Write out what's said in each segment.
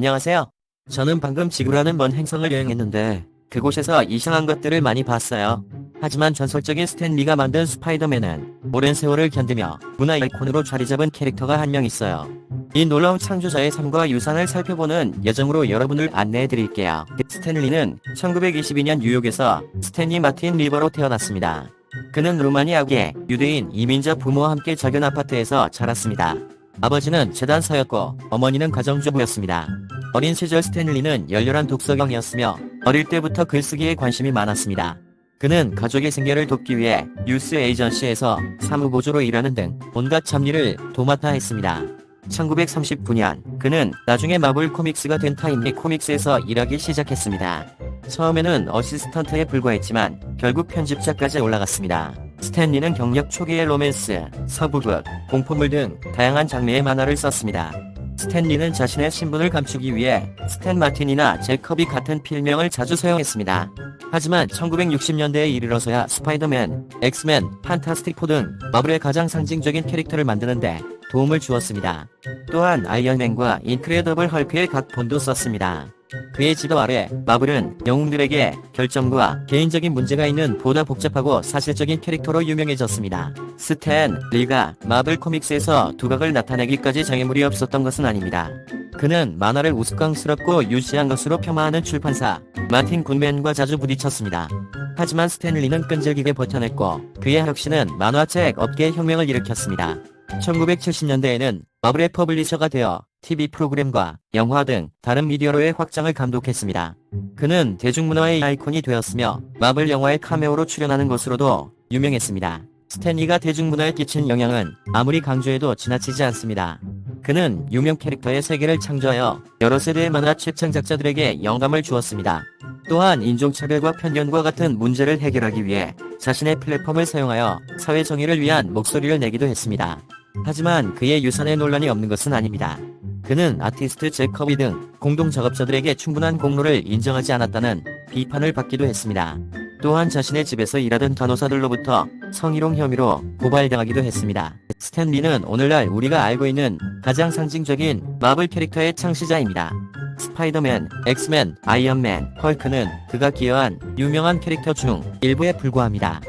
안녕하세요. 저는 방금 지구라는 먼 행성을 여행했는데 그곳에서 이상한 것들을 많이 봤어요. 하지만 전설적인 스탠 리가 만든 스파이더맨은 오랜 세월을 견디며 문화 아이콘으로 자리 잡은 캐릭터가 한 명 있어요. 이 놀라운 창조자의 삶과 유산을 살펴보는 여정으로 여러분을 안내해 드릴게요. 스탠 리는 1922년 뉴욕에서 스탠리 마틴 리버로 태어났습니다. 그는 루마니아계 유대인 이민자 부모와 함께 작은 아파트에서 자랐습니다. 아버지는 재단사였고 어머니는 가정주부였습니다. 어린 시절 스탠리는 열렬한 독서광이었으며 어릴 때부터 글쓰기에 관심이 많았습니다. 그는 가족의 생계를 돕기 위해 뉴스 에이전시에서 사무보조로 일하는 등 온갖 잡일을 도맡아 했습니다. 1939년 그는 나중에 마블 코믹스가 된 타임리 코믹스에서 일하기 시작했습니다. 처음에는 어시스턴트에 불과했지만 결국 편집자까지 올라갔습니다. 스탠리는 경력 초기의 로맨스, 서부극, 공포물 등 다양한 장르의 만화를 썼습니다. 스탠리는 자신의 신분을 감추기 위해 스탠 마틴이나 제컵이 같은 필명을 자주 사용했습니다. 하지만 1960년대에 이르러서야 스파이더맨, 엑스맨, 판타스틱 4 등 마블의 가장 상징적인 캐릭터를 만드는데 도움을 주었습니다. 또한 아이언맨과 인크레더블 헐크의 각 본도 썼습니다. 그의 지도 아래 마블은 영웅들에게 결점과 개인적인 문제가 있는 보다 복잡하고 사실적인 캐릭터로 유명해졌습니다. 스탠 리가 마블 코믹스에서 두각을 나타내기까지 장애물이 없었던 것은 아닙니다. 그는 만화를 우스꽝스럽고 유치한 것으로 폄하하는 출판사 마틴 굿맨과 자주 부딪혔습니다. 하지만 스탠 리는 끈질기게 버텨냈고 그의 혁신은 만화책 업계의 혁명을 일으켰습니다. 1970년대에는 마블의 퍼블리셔가 되어 TV 프로그램과 영화 등 다른 미디어로의 확장을 감독했습니다. 그는 대중문화의 아이콘이 되었으며 마블 영화의 카메오로 출연하는 것으로도 유명했습니다. 스탠리가 대중문화에 끼친 영향은 아무리 강조해도 지나치지 않습니다. 그는 유명 캐릭터의 세계를 창조하여 여러 세대의 만화책 창작자들에게 영감을 주었습니다. 또한 인종차별과 편견과 같은 문제를 해결하기 위해 자신의 플랫폼을 사용하여 사회 정의를 위한 목소리를 내기도 했습니다. 하지만 그의 유산에 논란이 없는 것은 아닙니다. 그는 아티스트 제커비 등 공동 작업자들에게 충분한 공로를 인정하지 않았다는 비판을 받기도 했습니다. 또한 자신의 집에서 일하던 간호사들로부터 성희롱 혐의로 고발당하기도 했습니다. 스탠 리는 오늘날 우리가 알고 있는 가장 상징적인 마블 캐릭터의 창시자입니다. 스파이더맨, 엑스맨, 아이언맨, 헐크는 그가 기여한 유명한 캐릭터 중 일부에 불과합니다.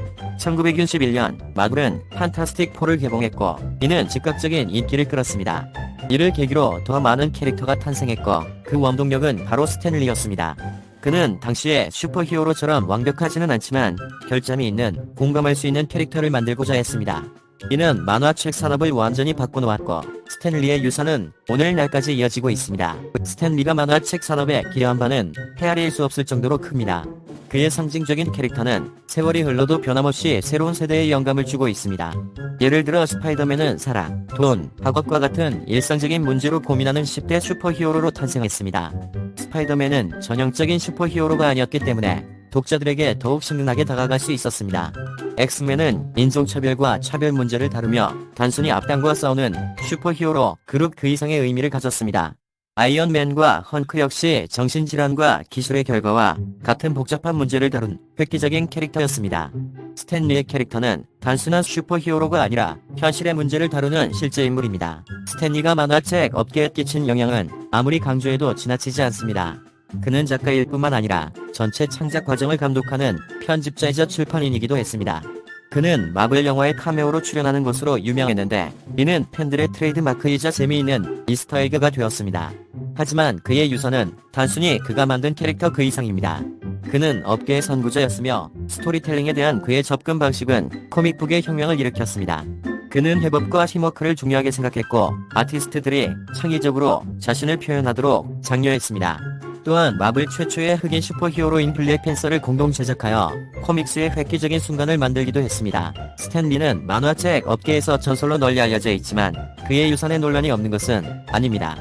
1961년 마블은 판타스틱 4를 개봉했고 이는 즉각적인 인기를 끌었습니다. 이를 계기로 더 많은 캐릭터가 탄생했고 그 원동력은 바로 스탠 리였습니다. 그는 당시에 슈퍼히어로처럼 완벽하지는 않지만 결점이 있는 공감할 수 있는 캐릭터를 만들고자 했습니다. 이는 만화책 산업을 완전히 바꿔놓았고 스탠 리의 유산은 오늘날까지 이어지고 있습니다. 스탠 리가 만화책 산업에 기여한 바는 헤아릴 수 없을 정도로 큽니다. 그의 상징적인 캐릭터는 세월이 흘러도 변함없이 새로운 세대에 영감을 주고 있습니다. 예를 들어 스파이더맨은 사랑, 돈, 학업과 같은 일상적인 문제로 고민하는 10대 슈퍼히어로로 탄생했습니다. 스파이더맨은 전형적인 슈퍼히어로가 아니었기 때문에 독자들에게 더욱 신선하게 다가갈 수 있었습니다. 엑스맨은 인종차별과 차별 문제를 다루며 단순히 악당과 싸우는 슈퍼히어로 그룹 그 이상의 의미를 가졌습니다. 아이언맨과 헐크 역시 정신질환과 기술의 결과와 같은 복잡한 문제를 다룬 획기적인 캐릭터였습니다. 스탠 리의 캐릭터는 단순한 슈퍼히어로가 아니라 현실의 문제를 다루는 실제 인물입니다. 스탠 리가 만화책 업계에 끼친 영향은 아무리 강조해도 지나치지 않습니다. 그는 작가일 뿐만 아니라 전체 창작 과정을 감독하는 편집자이자 출판인이기도 했습니다. 그는 마블 영화의 카메오로 출연하는 것으로 유명했는데 이는 팬들의 트레이드마크이자 재미있는 이스터에그가 되었습니다. 하지만 그의 유산은 단순히 그가 만든 캐릭터 그 이상입니다. 그는 업계의 선구자였으며 스토리텔링에 대한 그의 접근 방식은 코믹북의 혁명을 일으켰습니다. 그는 협업과 팀워크를 중요하게 생각했고 아티스트들이 창의적으로 자신을 표현하도록 장려했습니다. 또한 마블 최초의 흑인 슈퍼히어로인 블랙팬서를 공동 제작하여 코믹스의 획기적인 순간을 만들기도 했습니다. 스탠 리는 만화책 업계에서 전설로 널리 알려져 있지만 그의 유산에 논란이 없는 것은 아닙니다.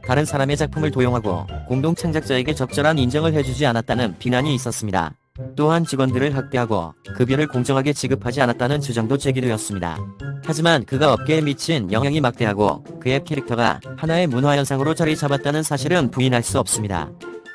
다른 사람의 작품을 도용하고 공동 창작자에게 적절한 인정을 해주지 않았다는 비난이 있었습니다. 또한 직원들을 학대하고 급여를 공정하게 지급하지 않았다는 주장도 제기되었습니다. 하지만 그가 업계에 미친 영향이 막대하고 그의 캐릭터가 하나의 문화현상으로 자리 잡았다는 사실은 부인할 수 없습니다.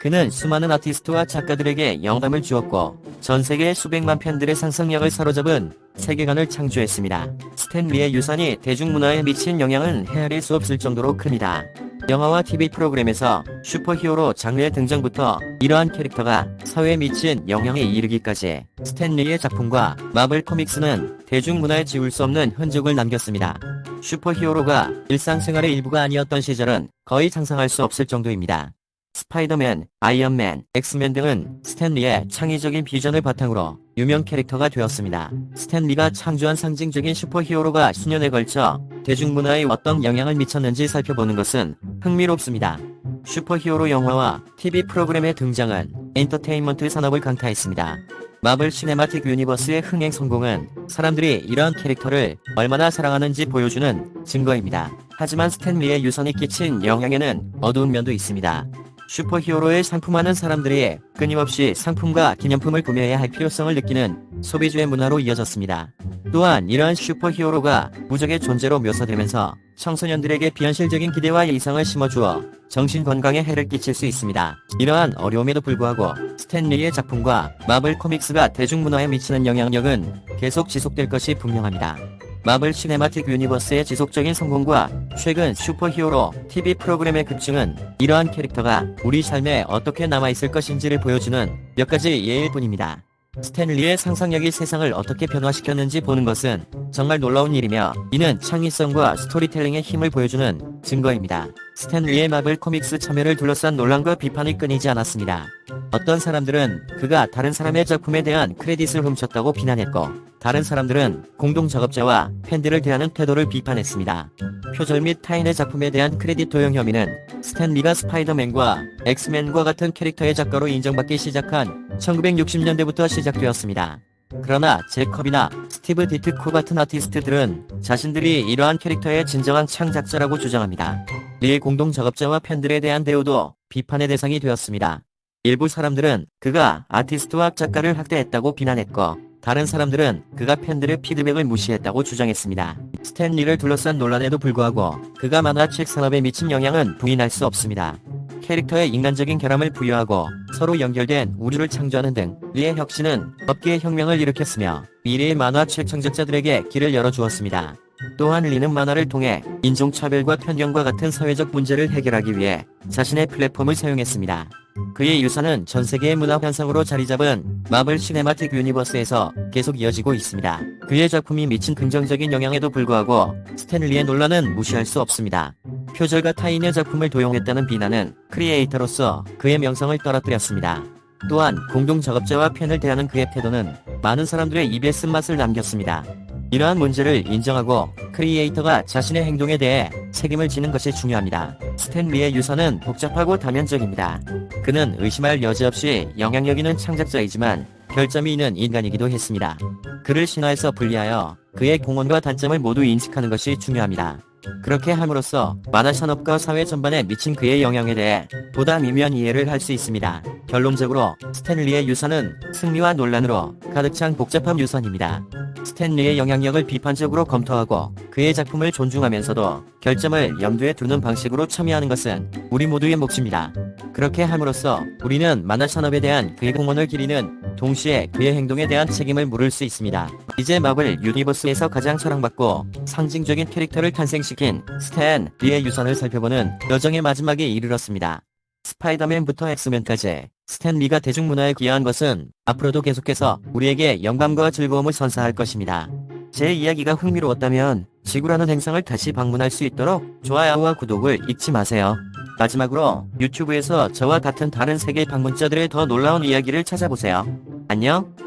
그는 수많은 아티스트와 작가들에게 영감을 주었고 전 세계의 수백만 팬들의 상상력을 사로잡은 세계관을 창조했습니다. 스탠 리의 유산이 대중문화에 미친 영향은 헤아릴 수 없을 정도로 큽니다. 영화와 TV 프로그램에서 슈퍼히어로 장르의 등장부터 이러한 캐릭터가 사회에 미친 영향에 이르기까지 스탠 리의 작품과 마블 코믹스는 대중문화에 지울 수 없는 흔적을 남겼습니다. 슈퍼히어로가 일상생활의 일부가 아니었던 시절은 거의 상상할 수 없을 정도입니다. 스파이더맨, 아이언맨, 엑스맨 등은 스탠 리의 창의적인 비전을 바탕으로 유명 캐릭터가 되었습니다. 스탠 리가 창조한 상징적인 슈퍼히어로가 수년에 걸쳐 대중문화에 어떤 영향을 미쳤는지 살펴보는 것은 흥미롭습니다. 슈퍼히어로 영화와 TV 프로그램의 등장은 엔터테인먼트 산업을 강타했습니다. 마블 시네마틱 유니버스의 흥행 성공은 사람들이 이러한 캐릭터를 얼마나 사랑하는지 보여주는 증거입니다. 하지만 스탠 리의 유산이 끼친 영향에는 어두운 면도 있습니다. 슈퍼히어로를 상품하는 사람들이 끊임없이 상품과 기념품을 구매해야 할 필요성을 느끼는 소비주의 문화로 이어졌습니다. 또한 이러한 슈퍼히어로가 무적의 존재로 묘사되면서 청소년들에게 비현실적인 기대와 이상을 심어주어 정신건강에 해를 끼칠 수 있습니다. 이러한 어려움에도 불구하고 스탠 리의 작품과 마블 코믹스가 대중문화에 미치는 영향력은 계속 지속될 것이 분명합니다. 마블 시네마틱 유니버스의 지속적인 성공과 최근 슈퍼히어로 TV 프로그램의 급증은 이러한 캐릭터가 우리 삶에 어떻게 남아있을 것인지를 보여주는 몇 가지 예일 뿐입니다. 스탠 리의 상상력이 세상을 어떻게 변화시켰는지 보는 것은 정말 놀라운 일이며 이는 창의성과 스토리텔링의 힘을 보여주는 증거입니다. 스탠 리의 마블 코믹스 참여를 둘러싼 논란과 비판이 끊이지 않았습니다. 어떤 사람들은 그가 다른 사람의 작품에 대한 크레딧을 훔쳤다고 비난했고 다른 사람들은 공동 작업자와 팬들을 대하는 태도를 비판했습니다. 표절 및 타인의 작품에 대한 크레딧 도용 혐의는 스탠 리가 스파이더맨과 엑스맨과 같은 캐릭터의 작가로 인정받기 시작한 1960년대부터 시작되었습니다. 그러나 제컵이나 스티브 디트코 같은 아티스트들은 자신들이 이러한 캐릭터의 진정한 창작자라고 주장합니다. 리의 공동 작업자와 팬들에 대한 대우도 비판의 대상이 되었습니다. 일부 사람들은 그가 아티스트와 작가를 학대했다고 비난했고 다른 사람들은 그가 팬들의 피드백을 무시했다고 주장했습니다. 스탠 리를 둘러싼 논란에도 불구하고 그가 만화책 산업에 미친 영향은 부인할 수 없습니다. 캐릭터의 인간적인 결함을 부여하고 서로 연결된 우주를 창조하는 등 리의 혁신은 업계의 혁명을 일으켰으며 미래의 만화책 창작자들에게 길을 열어주었습니다. 또한 리는 만화를 통해 인종차별과 편견과 같은 사회적 문제를 해결하기 위해 자신의 플랫폼을 사용했습니다. 그의 유산은 전 세계의 문화 현상으로 자리잡은 마블 시네마틱 유니버스에서 계속 이어지고 있습니다. 그의 작품이 미친 긍정적인 영향에도 불구하고 스탠 리의 논란은 무시할 수 없습니다. 표절과 타인의 작품을 도용했다는 비난은 크리에이터로서 그의 명성을 떨어뜨렸습니다. 또한 공동 작업자와 팬을 대하는 그의 태도는 많은 사람들의 입에 쓴맛을 남겼습니다. 이러한 문제를 인정하고 크리에이터가 자신의 행동에 대해 책임을 지는 것이 중요합니다. 스탠 리의 유산은 복잡하고 다면적입니다. 그는 의심할 여지 없이 영향력 있는 창작자이지만 결점이 있는 인간이기도 했습니다. 그를 신화에서 분리하여 그의 공헌과 단점을 모두 인식하는 것이 중요합니다. 그렇게 함으로써 만화 산업과 사회 전반에 미친 그의 영향에 대해 보다 미묘한 이해를 할 수 있습니다. 결론적으로 스탠 리의 유산은 승리와 논란으로 가득 찬 복잡한 유산입니다. 스탠 리의 영향력을 비판적으로 검토하고 그의 작품을 존중하면서도 결점을 염두에 두는 방식으로 참여하는 것은 우리 모두의 몫입니다. 그렇게 함으로써 우리는 만화 산업에 대한 그의 공헌을 기리는 동시에 그의 행동에 대한 책임을 물을 수 있습니다. 이제 마블 유니버스에서 가장 사랑받고 상징적인 캐릭터를 탄생시킨 스탠 리의 유산을 살펴보는 여정의 마지막에 이르렀습니다. 스파이더맨부터 엑스맨까지 스탠 리가 대중문화에 기여한 것은 앞으로도 계속해서 우리에게 영감과 즐거움을 선사할 것입니다. 제 이야기가 흥미로웠다면 지구라는 행성을 다시 방문할 수 있도록 좋아요와 구독을 잊지 마세요. 마지막으로 유튜브에서 저와 같은 다른 세계 방문자들의 더 놀라운 이야기를 찾아보세요. 안녕.